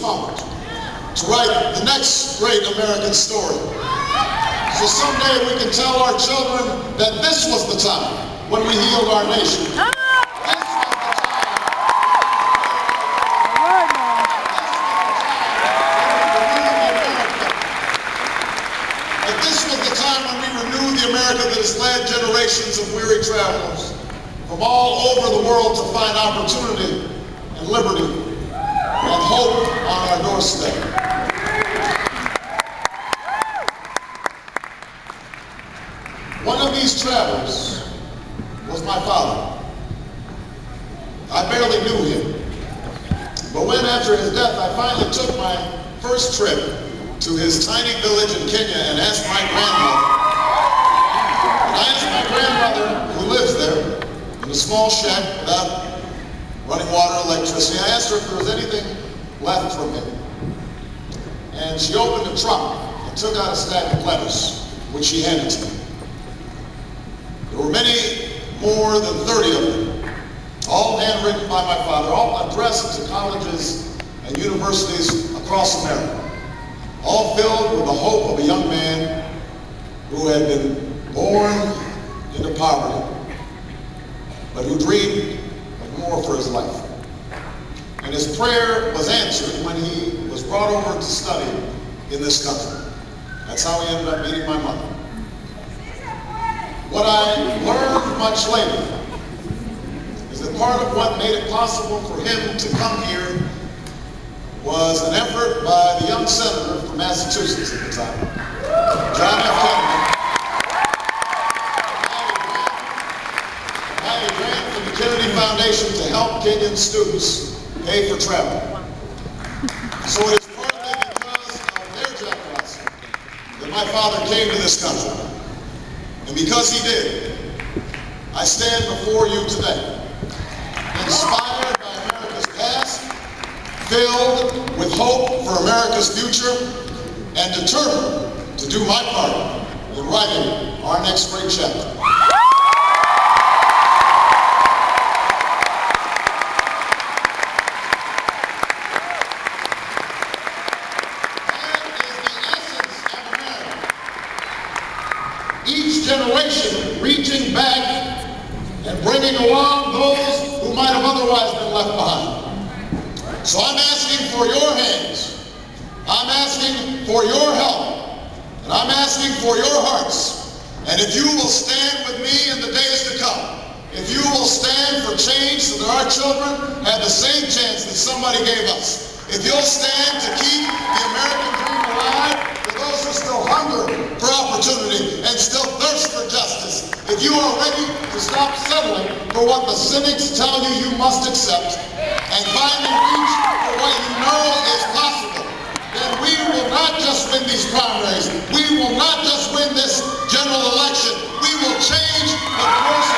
inspired to write the next great American story. So someday we can tell our children that this was the time when we healed our nation. This was the time when we renewed the America that has led generations of weary travelers from all over the world to find opportunity and liberty and hope on our doorstep. One of these travelers was my father. I barely knew him. But when, after his death, I finally took my first trip to his tiny village in Kenya and asked my grandmother, who lives there in a small shack without running water, electricity, I asked her if there was anything left from him. And she opened a trunk and took out a stack of letters, which she handed to me. There were many more than 30 of them, all handwritten by my father, all addressed to colleges and universities across America, all filled with the hope of a young man who had been born into poverty, but who dreamed of more for his life. And his prayer was answered when he was brought over to study in this country. That's how he ended up meeting my mother. What I learned much later is that part of what made it possible for him to come here was an effort by the young senator from Massachusetts at the time, John F. Kennedy. Had a grant from the Kennedy Foundation to help Kenyan students pay for travel. So it is partly because of their generosity that my father came to this country. And because he did, I stand before you today, inspired by America's past, filled with hope for America's future, and determined to do my part in writing our next great chapter. Each generation reaching back and bringing along those who might have otherwise been left behind. So I'm asking for your hands, I'm asking for your help, and I'm asking for your hearts. And if you will stand with me in the days to come, if you will stand for change so that our children have the same chance that somebody gave us, if you'll stand to keep the American dream alive for those who still hunger for opportunity and still thirst for justice, if you are ready to stop settling for what the cynics tell you you must accept and finally reach for what you know is possible, then we will not just win these primaries, we will not just win this general election, we will change the course